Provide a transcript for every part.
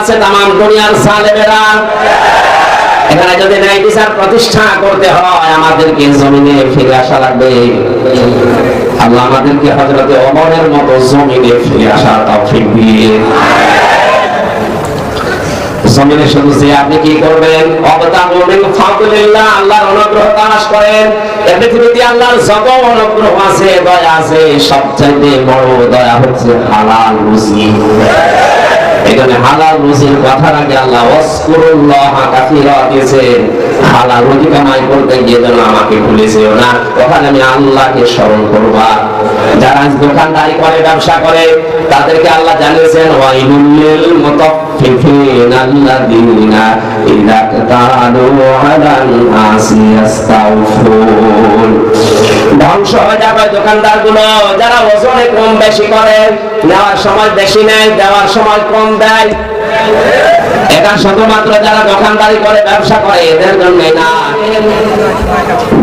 যাচ্ছে তাম দুনিয়ার জালেমেরা। এখানে যদি ন্যায় বিচার প্রতিষ্ঠা করতে হয় আমাদেরকে জমিনে ফিরে আসা লাগবে। আল্লাহ আমাদেরকে হযরতে ওমরের মতো জমিনে ফিরে আসার তৌফিক দিন। জমিনে শুধু যে আপনি কি করবেন, অবতাগু মিন ফাদলিল্লাহ, আল্লাহর অনুগ্রহ তালাশ করেন। এই পৃথিবীতে আল্লাহর যত অনুগ্রহ আছে, দয়া আছে, সবচেয়ে বড় দয়া হচ্ছে হালাল রুজি। এখানে হালাল রুজির কথার আগে আল্লাহ ওয়াসকুরুল্লাহ কাসীরা দিয়েছেন। হালাল রুজি কামাই করতে গিয়ে যেন আমাকে ভুলে যেও না, ওখানে আমি আল্লাহকে স্মরণ করবা। যারা দোকানদারি করে, ব্যবসা করে, তাদেরকে আল্লাহ জানিয়েছেন ওয়াইলুল লিল মুতাফফিফিন আল্লাযীনা ইযা তাআলু আলান নাসি ইস্তাউফুন। ধ্বংস হয়ে যাবে দোকানদারগুলো যারা ওজনে কম বেশি করে, নেওয়ার সময় বেশি নেয়, দেওয়ার সময় কম দেয়। এটা শুধুমাত্র যারা দোকানদারি করে, ব্যবসা করে, এদের জন্যই না।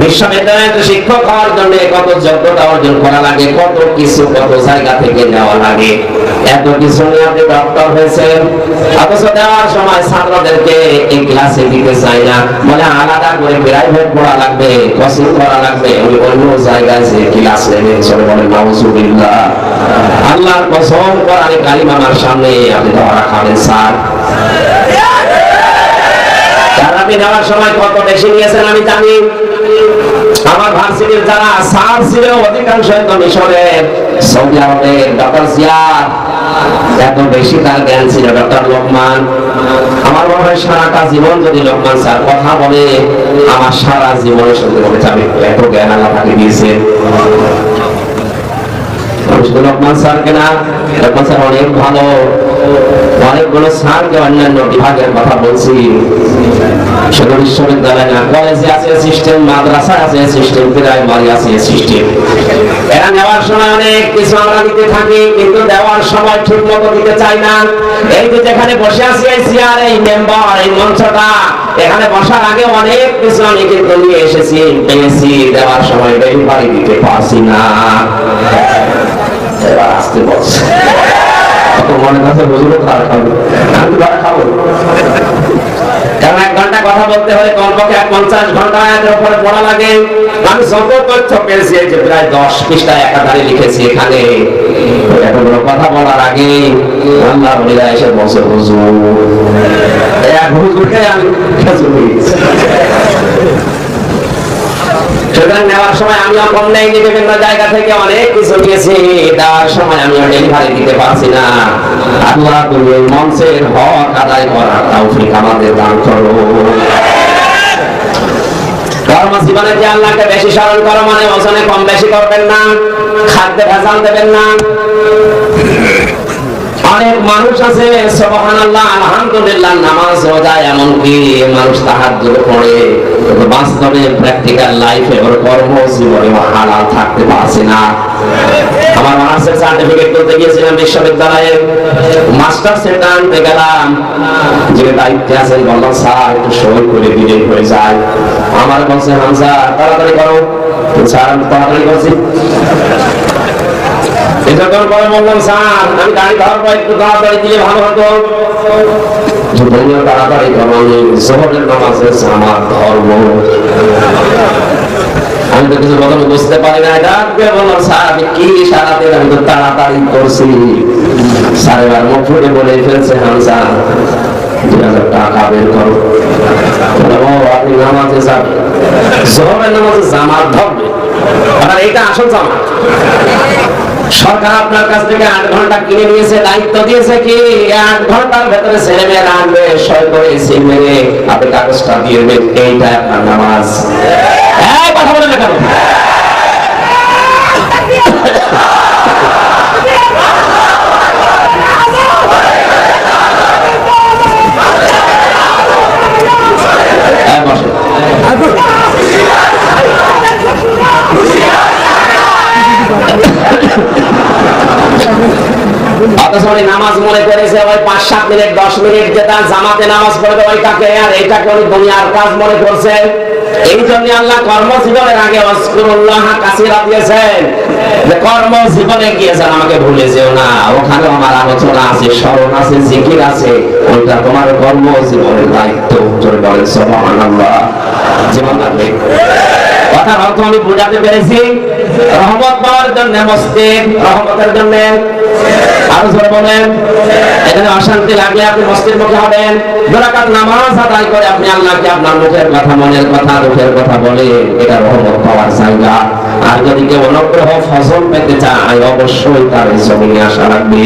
বিশ্ববিদ্যালয়ে শিক্ষক হওয়ার জন্য কত যোগ্যতা অর্জন করা লাগে, কত কিছু কত জায়গা থেকে নেওয়া লাগে। এত কিছু নিয়ে আপনি ডক্টর হয়েছেন, অথচ দেওয়ার সময় ছাত্রদেরকে এই ক্লাসে দিতে চাই না, বলে আলাদা করে প্রাইভেট পড়া লাগবে, কোচিং করা লাগবে, ওই অন্য জায়গায় যে ক্লাস নেবেন। চলে বলেন নাউজুবিল্লাহ। আল্লাহর কসম, কোরআনে কারিম আমার সামনে আপনি ধরা খাবেন স্যার। আপনি নেওয়ার সময় কত বেশি নিয়েছেন আমি জানি। আমার ভার্সিটির যারা স্যার ছিল অধিকাংশ মিশরে, সৌদি আরবে, ডক্টর জিয়াদ, এত বেশি তার জ্ঞান ছিল। ডক্টর লোকমান, আমার মনে হয় সারাটা জীবন যদি লোকমান স্যার কথা বলে, আমার সারা জীবনের সঙ্গে বলে যাবে, এত জ্ঞান আল্লাহ তাকে দিয়েছে। লোকমান স্যারকে না, লোকমান স্যার অনেক ভালো। অনেকগুলো স্যারকে অন্যান্য বিভাগের কথা বলছি, শুধু বিশ্ববিদ্যালয় না, কলেজে আছে সিস্টেম, মাদ্রাসায় আছে সিস্টেম, প্রাইমারি আছে সিস্টেম। এরা নেওয়ার সময় অনেক কিছু আমরা দিতে থাকি, কিন্তু দেওয়ার সময় ঠিক মতো দিতে চাই না। এই যে যেখানে বসে আছি, এই চেয়ার, এই মেম্বার, এই মঞ্চটা, এখানে বসার আগে অনেক কিছু আমি কিন্তু নিয়ে এসেছি, পেয়েছি, দেওয়ার সময় ডেলিভারি দিতে পারছি না। এবার আসতে বলছে মনে কাছে বুঝলো তার খাবো, আমি তার খাবো। কারণ 1 ঘন্টা কথা বলতে হলে কমপক্ষে 50 ঘন্টা এর উপরে পড়া লাগে। আমি যত তথ্য পেয়েছি, যে প্রায় 10 পৃষ্ঠা একাধারে লিখেছি এখানে। এতগুলো কথা বলার আগে আল্লাহ বলিরা এসে বসে হুজুর, এক হুজুরকে আমি খেজুর দিয়েছি। সুতরাং নেওয়ার সময় আমিও কম নেইনি, বিভিন্ন জায়গা থেকে অনেক কিছু নিয়েছি, দেওয়ার সময় আমিও ডেলিভারি দিতে পারছি না। আল্লাহ তুমি এই মঞ্চের হক আদায় করার তৌফিক আমাদের দান করো। কর্মজীবনে যে আল্লাহকে বেশি স্মরণ করো, মানে ওজনে কম বেশি করবেন না, খাদ্যে ভেজাল দেবেন না। অনেক মানুষ আছে সুবহানাল্লাহ, আলহামদুলিল্লাহ, নামাজ রোজা, এমনকি মানুষ তাহাজ্জুদ পড়ে, কিন্তু বাস্তবে প্র্যাকটিক্যাল লাইফে ওর কর্মজীবনে হালাল থাকতে পারছে না। আমার মাস্টার সার্টিফিকেট করতে গিয়েছিলাম বিশ্ববিদ্যালয়ে, মাস্টার সেটা আনতে গেলাম, যে দায়িত্বে আছেন বললাম স্যার একটু সই করে দিলে হয়ে যায়। আমার বলছে হামজা তাড়াতাড়ি করো। স্যার আমি তাড়াতাড়ি করছি। যখন পরে বললাম স্যার আমি গাড়ি ধরবো, একটু তাড়াতাড়ি দিলে ভালো হতো। তাড়াতাড়ি করো, আমি জোহরের নামাজে আমার ধর্ম। আমি তো কিছু প্রথমে বুঝতে পারি না, ডাকবে বললাম স্যার আমি কি সারাতে, আমি তো তাড়াতাড়ি করছি। স্যার এবার মুখ ফুটে বলে ফেলছে হামজা 2000 টাকা বের করো। আপনি নামাজে যাবেন, জোহরের নামাজে জামাত ধরবে, আর এটা আসল জামাত। সরকার আপনার কাছ থেকে 8 ঘন্টা কিনে নিয়েছে, দায়িত্ব দিয়েছে কি 8 ঘন্টার ভেতরে ছেলে মেয়েরা আনবে, সই করে সিল মেরে আপনি কাগজটা দিয়ে দেবেন, এইটাই আপনার নামাজ। কথা বলেন না কেন? নামাজ মনে করেছে ওই 5-7 মিনিট 10 মিনিট যেটা জামাতে নামাজ পড়বে ওইটাকে, আর এইটাকে উনি দুনিয়ার কাজ মনে করছে। এই জন্য আল্লাহ কর্মজীবনের আগে ওয়াজকুরুল্লাহ কাসীরা দিয়েছেন, যে কর্মজীবনে গিয়েছেন আমাকে ভুলে যেও না, ওখানে আমার আলোচনা আছে, স্মরণ আছে, জিকির আছে, ওইটা তোমার কর্মজীবনের দায়িত্ব। জোরে বলেন সুবহানাল্লাহ। জীবন লাগবে। কথার অর্থ আমি বুঝাতে পেরেছি? রহমত পাওয়ার জন্য মসজিদ, রহমতের জন্য আরো জোরে বলেন। এখানে অশান্তি লাগলে আপনি মসজিদ মুখে হবেন, 2 রাকাত নামাজ আদায় করে আপনি আল্লাহকে আপনার মুখের কথা, মনের কথা, দুঃখের কথা বলে, এটা রহমত পাওয়ার জায়গা। আর যদি কেউ অনুগ্রহ ফসল পেতে চায়, অবশ্যই তার জমিনে আসা লাগবে।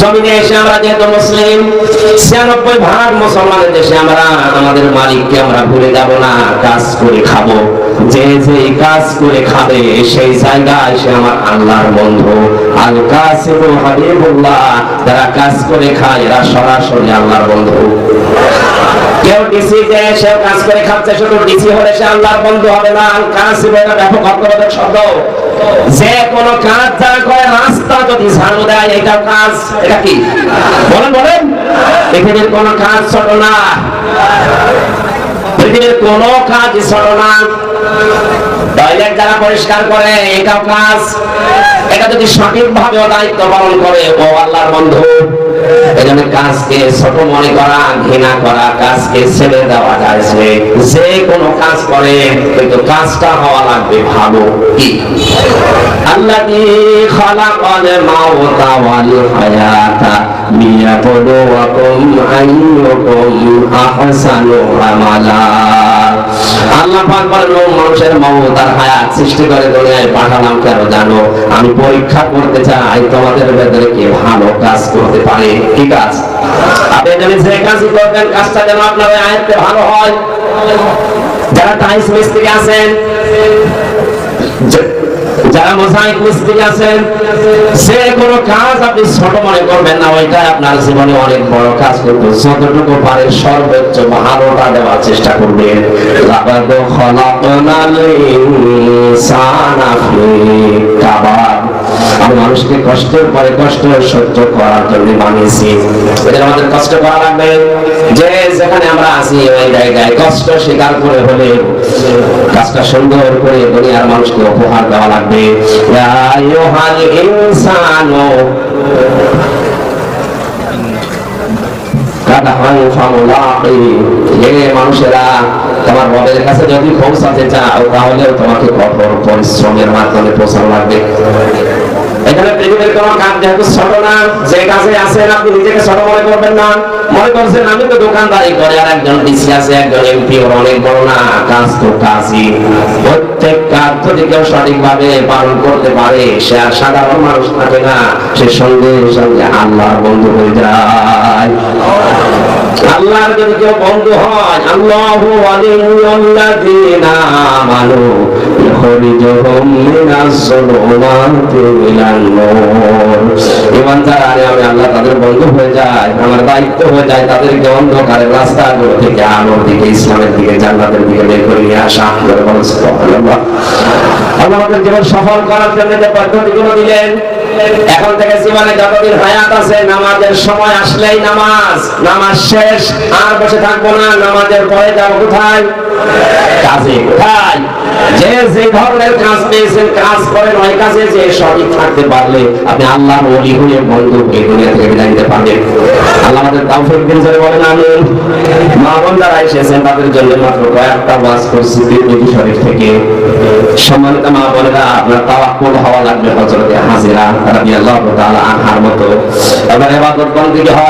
জমিনে এসে আমরা যেহেতু মুসলিম, 96% মুসলমানের দেশে আমরা আমাদের মালিককে আমরা ভুলে যাব না, কাজ করে খাবো। যে যে কাজ করে খাবে সেই জায়গায় সে আমার আল্লাহর বন্ধু। আল কাসিবু হাবিবুল্লাহ, যারা কাজ করে খায় এরা সরাসরি আল্লাহর বন্ধু। কেউ ডিসি যে সে কাজ করে খাচ্ছে, শুধু ডিসি হলে সে আল্লাহর বন্ধু হবে না। আল কাসিবু এটা ব্যাপক অর্থবোধক শব্দ। যে কোনো কাজ যারা করে, রাস্তা যদি ঝাড়ু দেয়, এটা কাজ। এটা কি বলেন বলেন? পৃথিবীর কোন কাজ ছোট না, পৃথিবীর কোন কাজ ছোট না। টয়লেট যারা পরিষ্কার করে, এটাও কাজ। এটা যদি সঠিকভাবে দায়িত্ব পালন করে, ও আল্লাহর বন্ধু। এজন্য কাজকে ছোট মনে করা, ঘৃণা করা, কাজকে ছেড়ে দেওয়া যায়। যে কোনো কাজ করে, কিন্তু কাজটা হওয়া লাগবে ভালো। কি? আল্লাযী খালাকাল মাউতা ওয়াল হায়াতা লিয়াবলুয়াকুম আইয়ুকুম আহসানু আমালা। আল্লাহ পাক বলেন, মানুষের মওত আর হায়াত সৃষ্টি করে দুনিয়ায় পাঠালাম কেন জানো? আমি পরীক্ষা করতে চাই তোমাদের ভেতরে কে ভালো কাজ করতে পারে। কি কাজ? আপনি যদি যে কাজ করবেন, কাজটা যেন আপনার আয়ত্তে ভালো হয়। যারা টাইলস মিস্ত্রি আছেন, যারা মোজাইক মিস্ত্রি আছেন, যে কোনো কাজ আপনি ছোট মনে করবেন না, ওইটা আপনার জীবনে অনেক বড় কাজ করবে। যতটুকু পারে সর্বোচ্চ ভালোটা দেওয়ার চেষ্টা করবেন। লাকাদ খালাকনাল ইনসানা ফি কাবাদ। আমি মানুষকে কষ্টের পরে কষ্ট সহ্য করার জন্য বানিয়েছি। এদের আমাদের কষ্ট করা লাগবে। যে যেখানে আমরা আছি ওই জায়গায় কষ্ট স্বীকার করে হলে কাজটা সুন্দর করে দুনিয়ার মানুষকে উপহার দেওয়া লাগবে। ইয়া আইয়ুহাল ইনসানু মানুষেরা, তোমার রবের কাছে যদি পৌঁছাতে চাও, তাহলে তোমাকে কঠোর পরিশ্রমের মাধ্যমে পৌঁছানো লাগবে। এখানে পৃথিবীর কোন কাজ যেহেতু ছোট না, যে কাজে আছেন আপনি নিজেকে ছোট মনে করবেন না। মনে করছেন আমি তো দোকানদারি করে, আর একজন ডিসি আছে, একজন এমপি, ওর অনেক বড় না। কাজ তো কাজই। প্রত্যেক কাজ যদি কেউ সঠিকভাবে পালন করতে পারে, সে আর সাধারণ মানুষ থাকে না, সে সঙ্গে সঙ্গে আল্লাহর বন্ধু হয়ে যায়। আল্লাহর যদি কেউ বন্ধু হয়, আল্লাহু ওয়ালিয়ুল্লাযীনা আমানু ইখরিজুহুম মিনাজ যুলুমাতি ইলান নূর। ঈমানদার আমি আল্লাহ তাদের বন্ধু হয়ে যায়, আমার দায়িত্ব হয়ে যায় তাদেরকে অন্ধকারের রাস্তাগুলো থেকে আলোর দিকে, ইসলামের দিকে, জান্নাতের দিকে বের করে নিয়ে আসা। সুবহানাল্লাহ। আল্লাহ আমাদের জীবন সফল করার জন্য যে পদ্ধতিগুলো দিলেন, এখন থেকে জীবনে যতদিন হায়াত আছে, নামাজের সময় আসলেই নামাজ, নামাজ শেষ আর বসে থাকবো না। নামাজের পরে যাবো কোথায়? কাজে। কোথায়? যে যে ধরনের কাজ পেয়েছেন কাজ করেন, ওই কাজে যে সঠিক থাকতে পারলে আপনি আল্লাহর ওলি হয়ে বন্ধু হয়ে দুনিয়া থেকে বিদায় নিতে পারবেন। আল্লাহ আমাদের তাওফীক দিন, জোরে বলেন আমিন। মা বোন যারা এসেছেন তাদের জন্য মাত্র কয়েকটা ওয়াজ করছি তিরমিজি শরীফ থেকে। সম্মানিত মা বোনেরা, আপনার তাওয়াক্কুল হওয়া লাগবে হযরতে হাজিরা রাদিয়াল্লাহু তাআলা আনহার মতো। আবার ইবাদত বন্দেগী হওয়া